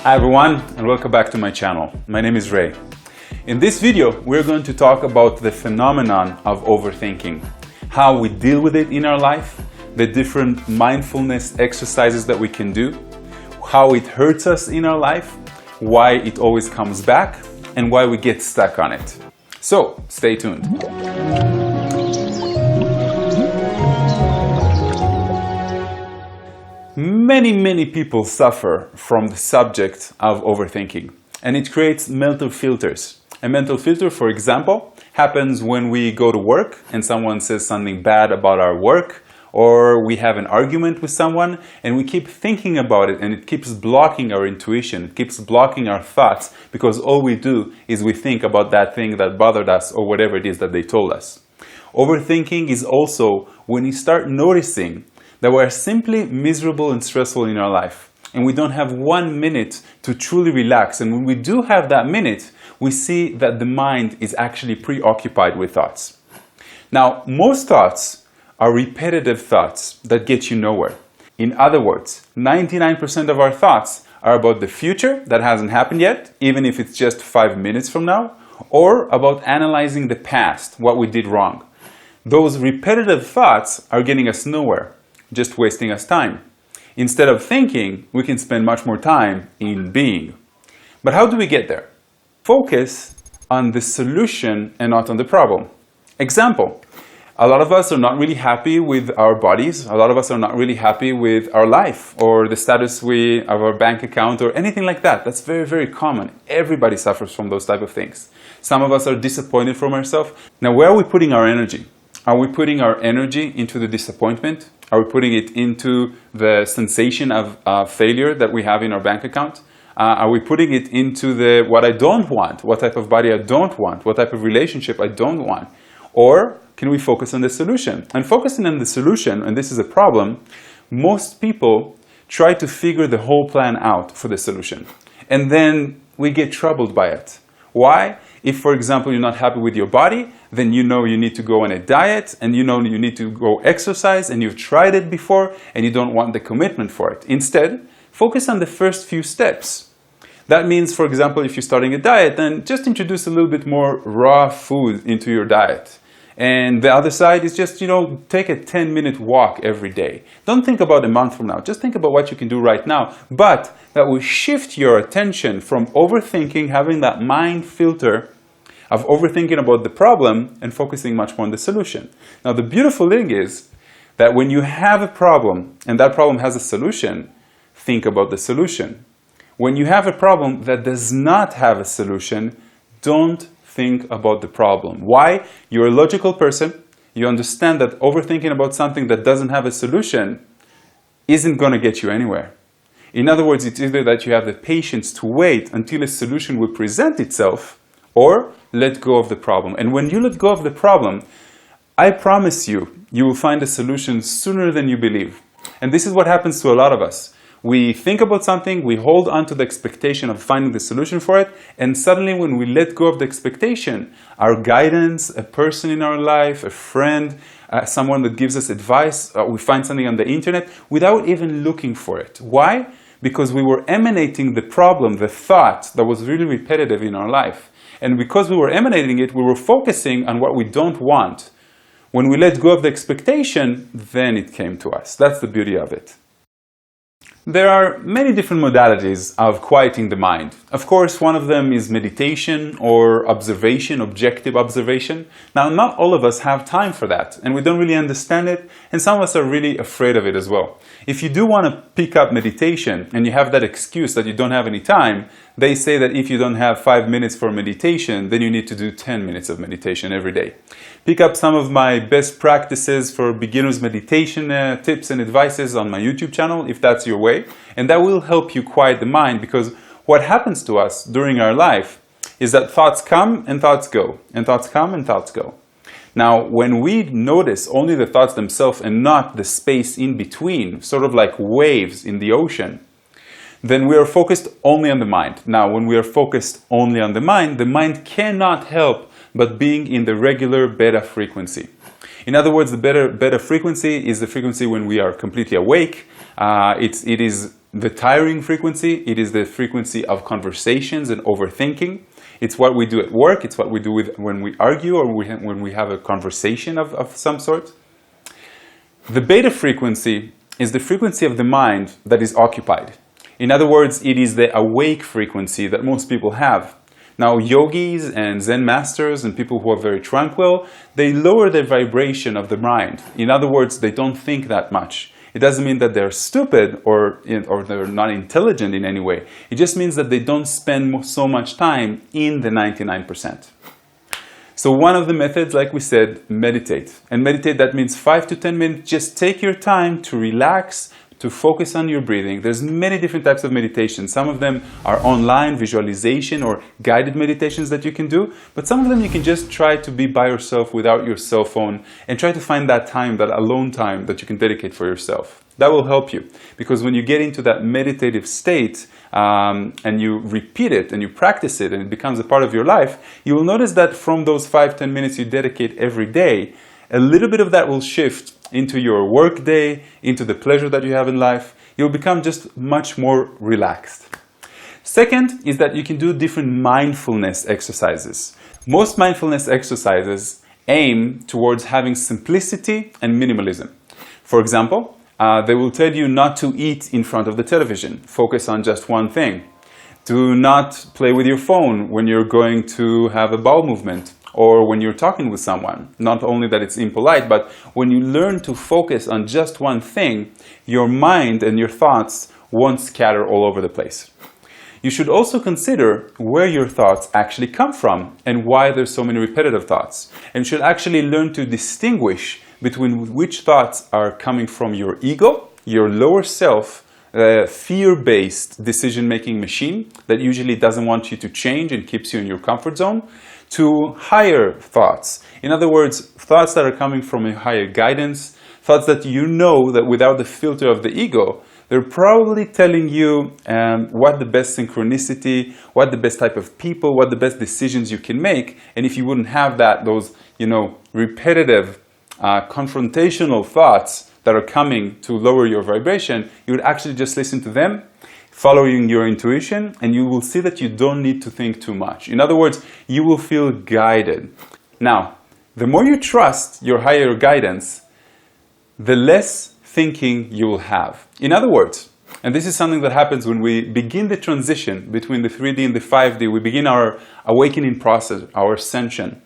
Hi everyone, and welcome back to my channel. My name is Ray. In this video, we're going to talk about the phenomenon of overthinking, how we deal with it in our life, the different mindfulness exercises that we can do, how it hurts us in our life, why it always comes back, and why we get stuck on it. So, stay tuned. Many people suffer from the subject of overthinking, and it creates mental filters. A mental filter, for example, happens when we go to work and someone says something bad about our work, or we have an argument with someone and we keep thinking about it and it keeps blocking our intuition, it keeps blocking our thoughts because all we do is we think about that thing that bothered us or whatever it is that they told us. Overthinking is also when you start noticing that we're simply miserable and stressful in our life and we don't have 1 minute to truly relax, and when we do have that minute, we see that the mind is actually preoccupied with thoughts. Now, most thoughts are repetitive thoughts that get you nowhere. In other words, 99% of our thoughts are about the future that hasn't happened yet, even if it's just 5 minutes from now, or about analyzing the past, what we did wrong. Those repetitive thoughts are getting us nowhere, just wasting us time. Instead of thinking, we can spend much more time in being. But how do we get there? Focus on the solution and not on the problem. Example, a lot of us are not really happy with our bodies. A lot of us are not really happy with our life or the status of our bank account or anything like that. That's very common. Everybody suffers from those type of things. Some of us are disappointed from ourselves. Now, where are we putting our energy? Are we putting our energy into the disappointment? Are we putting it into the sensation of failure that we have in our bank account? Are we putting it into what I don't want? What type of body I don't want? What type of relationship I don't want? Or can we focus on the solution? And focusing on the solution, and this is a problem, most people try to figure the whole plan out for the solution. And then we get troubled by it. Why? If, for example, you're not happy with your body, then you know you need to go on a diet, and you know you need to go exercise, and you've tried it before, and you don't want the commitment for it. Instead, focus on the first few steps. That means, for example, if you're starting a diet, then just introduce a little bit more raw food into your diet. And the other side is just, take a 10-minute walk every day. Don't think about a month from now. Just think about what you can do right now. But that will shift your attention from overthinking, having that mind filter of overthinking about the problem and focusing much more on the solution. Now, the beautiful thing is that when you have a problem and that problem has a solution, think about the solution. When you have a problem that does not have a solution, don't think about the problem. Why? You're a logical person. You understand that overthinking about something that doesn't have a solution isn't going to get you anywhere. In other words, it's either that you have the patience to wait until a solution will present itself, or let go of the problem. And when you let go of the problem, I promise you, you will find a solution sooner than you believe. And this is what happens to a lot of us. We think about something, we hold on to the expectation of finding the solution for it, and suddenly when we let go of the expectation, our guidance, a person in our life, a friend, someone that gives us advice, we find something on the internet without even looking for it. Why? Because we were emanating the problem, the thought that was really repetitive in our life. And because we were emanating it, we were focusing on what we don't want. When we let go of the expectation, then it came to us. That's the beauty of it. There are many different modalities of quieting the mind. Of course, one of them is meditation or observation, objective observation. Now, not all of us have time for that, and we don't really understand it, and some of us are really afraid of it as well. If you do want to pick up meditation and you have that excuse that you don't have any time, they say that if you don't have 5 minutes for meditation, then you need to do 10 minutes of meditation every day. Pick up some of my best practices for beginners meditation tips and advices on my YouTube channel, if that's your way. And that will help you quiet the mind, because what happens to us during our life is that thoughts come and thoughts go, and thoughts come and thoughts go. Now, when we notice only the thoughts themselves and not the space in between, sort of like waves in the ocean, then we are focused only on the mind. Now, when we are focused only on the mind cannot help but being in the regular beta frequency. In other words, the beta frequency is the frequency when we are completely awake. It is the tiring frequency. It is the frequency of conversations and overthinking. It's what we do at work. It's what we do when we argue or when we have a conversation of some sort. The beta frequency is the frequency of the mind that is occupied. In other words, it is the awake frequency that most people have. Now, yogis and Zen masters and people who are very tranquil, they lower the vibration of the mind. In other words, they don't think that much. It doesn't mean that they're stupid or they're not intelligent in any way. It just means that they don't spend so much time in the 99%. So one of the methods, like we said, meditate. And meditate, that means 5 to 10 minutes. Just take your time to relax, to focus on your breathing. There's many different types of meditation. Some of them are online visualization or guided meditations that you can do, but some of them you can just try to be by yourself without your cell phone and try to find that time, that alone time that you can dedicate for yourself. That will help you, because when you get into that meditative state and you repeat it and you practice it and it becomes a part of your life, you will notice that from those 5-10 minutes you dedicate every day, a little bit of that will shift into your work day, into the pleasure that you have in life. You'll become just much more relaxed. Second is that you can do different mindfulness exercises. Most mindfulness exercises aim towards having simplicity and minimalism. For example, they will tell you not to eat in front of the television. Focus on just one thing. Do not play with your phone when you're going to have a bowel movement, or when you're talking with someone. Not only that it's impolite, but when you learn to focus on just one thing, your mind and your thoughts won't scatter all over the place. You should also consider where your thoughts actually come from and why there's so many repetitive thoughts. And you should actually learn to distinguish between which thoughts are coming from your ego, your lower self, fear-based decision-making machine that usually doesn't want you to change and keeps you in your comfort zone, to higher thoughts. In other words, thoughts that are coming from a higher guidance, thoughts that you know that without the filter of the ego, they're probably telling you what the best synchronicity, what the best type of people, what the best decisions you can make. And if you wouldn't have that, those, repetitive, confrontational thoughts that are coming to lower your vibration, you would actually just listen to them, following your intuition, and you will see that you don't need to think too much. In other words, you will feel guided. Now, the more you trust your higher guidance, the less thinking you will have. In other words, and this is something that happens when we begin the transition between the 3D and the 5D, we begin our awakening process, our ascension.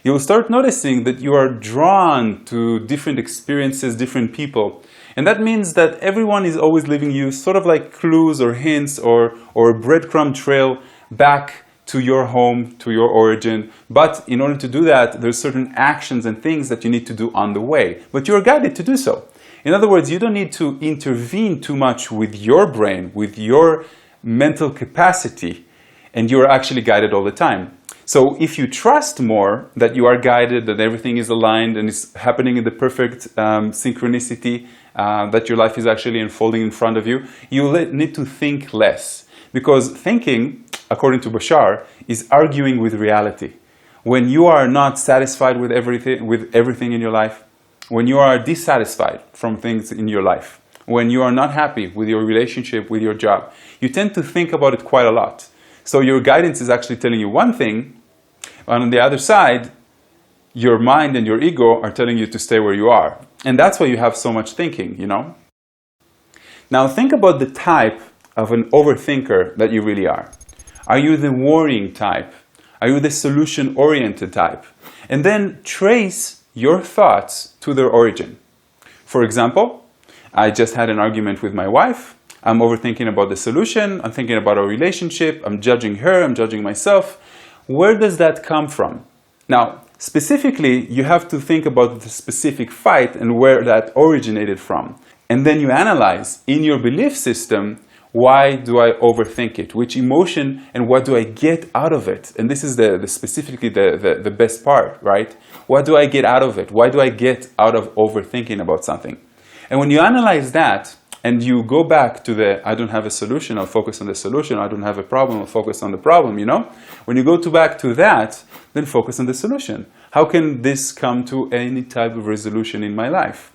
You will start noticing that you are drawn to different experiences, different people. And that means that everyone is always leaving you sort of like clues or hints or a breadcrumb trail back to your home, to your origin. But in order to do that, there's certain actions and things that you need to do on the way. But you're guided to do so. In other words, you don't need to intervene too much with your brain, with your mental capacity, and you're actually guided all the time. So if you trust more that you are guided, that everything is aligned and is happening in the perfect synchronicity, that your life is actually unfolding in front of you, you need to think less. Because thinking, according to Bashar, is arguing with reality. When you are not satisfied with everything in your life, when you are dissatisfied from things in your life, when you are not happy with your relationship, with your job, you tend to think about it quite a lot. So your guidance is actually telling you one thing, and on the other side, your mind and your ego are telling you to stay where you are. And that's why you have so much thinking, Now think about the type of an overthinker that you really are. Are you the worrying type? Are you the solution-oriented type? And then trace your thoughts to their origin. For example, I just had an argument with my wife. I'm overthinking about the solution. I'm thinking about our relationship. I'm judging her. I'm judging myself. Where does that come from? Now, specifically, you have to think about the specific fight and where that originated from. And then you analyze in your belief system, why do I overthink it? Which emotion and what do I get out of it? And this is specifically the best part, right? What do I get out of it? Why do I get out of overthinking about something? And when you analyze that, and you go back to I don't have a solution, I'll focus on the solution. I don't have a problem, I'll focus on the problem, When you go back to that, then focus on the solution. How can this come to any type of resolution in my life?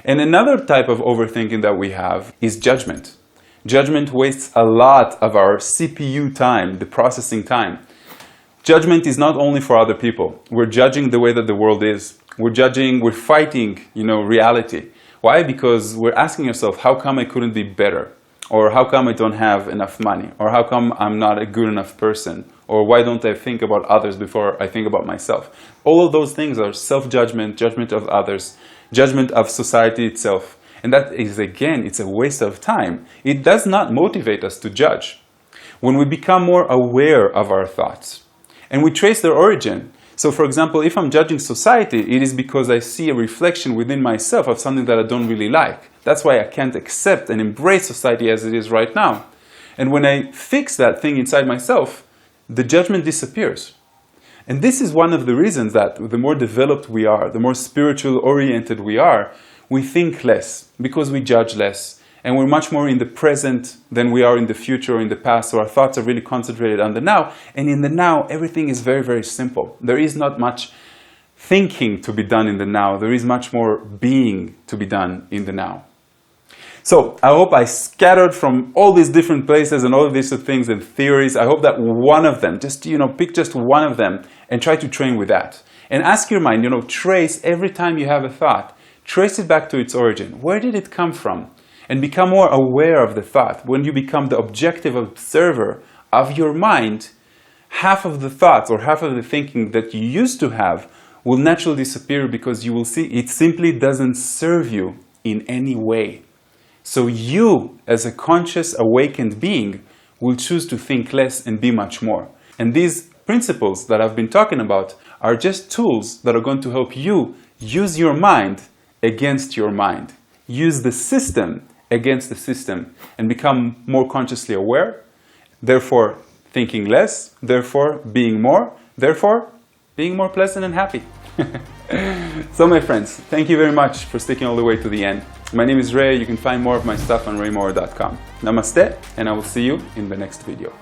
And another type of overthinking that we have is judgment. Judgment wastes a lot of our CPU time, the processing time. Judgment is not only for other people. We're judging the way that the world is. We're fighting, reality. Why? Because we're asking ourselves, how come I couldn't be better? Or how come I don't have enough money? Or how come I'm not a good enough person? Or why don't I think about others before I think about myself? All of those things are self-judgment, judgment of others, judgment of society itself. And that is, again, it's a waste of time. It does not motivate us to judge. When we become more aware of our thoughts and we trace their origin. So, for example, if I'm judging society, it is because I see a reflection within myself of something that I don't really like. That's why I can't accept and embrace society as it is right now. And when I fix that thing inside myself, the judgment disappears. And this is one of the reasons that the more developed we are, the more spiritual oriented we are, we think less because we judge less. And we're much more in the present than we are in the future or in the past. So our thoughts are really concentrated on the now. And in the now, everything is very, very simple. There is not much thinking to be done in the now. There is much more being to be done in the now. So I hope I scattered from all these different places and all of these things and theories. I hope that one of them, just, pick just one of them and try to train with that. And ask your mind, trace every time you have a thought, trace it back to its origin. Where did it come from? And become more aware of the thought. When you become the objective observer of your mind, half of the thoughts or half of the thinking that you used to have will naturally disappear because you will see it simply doesn't serve you in any way. So you, as a conscious, awakened being, will choose to think less and be much more. And these principles that I've been talking about are just tools that are going to help you use your mind against your mind. Use the system against the system and become more consciously aware, therefore thinking less, therefore being more, therefore being more pleasant and happy. So my friends, thank you very much for sticking all the way to the end. My name is Ray. You can find more of my stuff on raymoore.com. Namaste, and I will see you in the next video.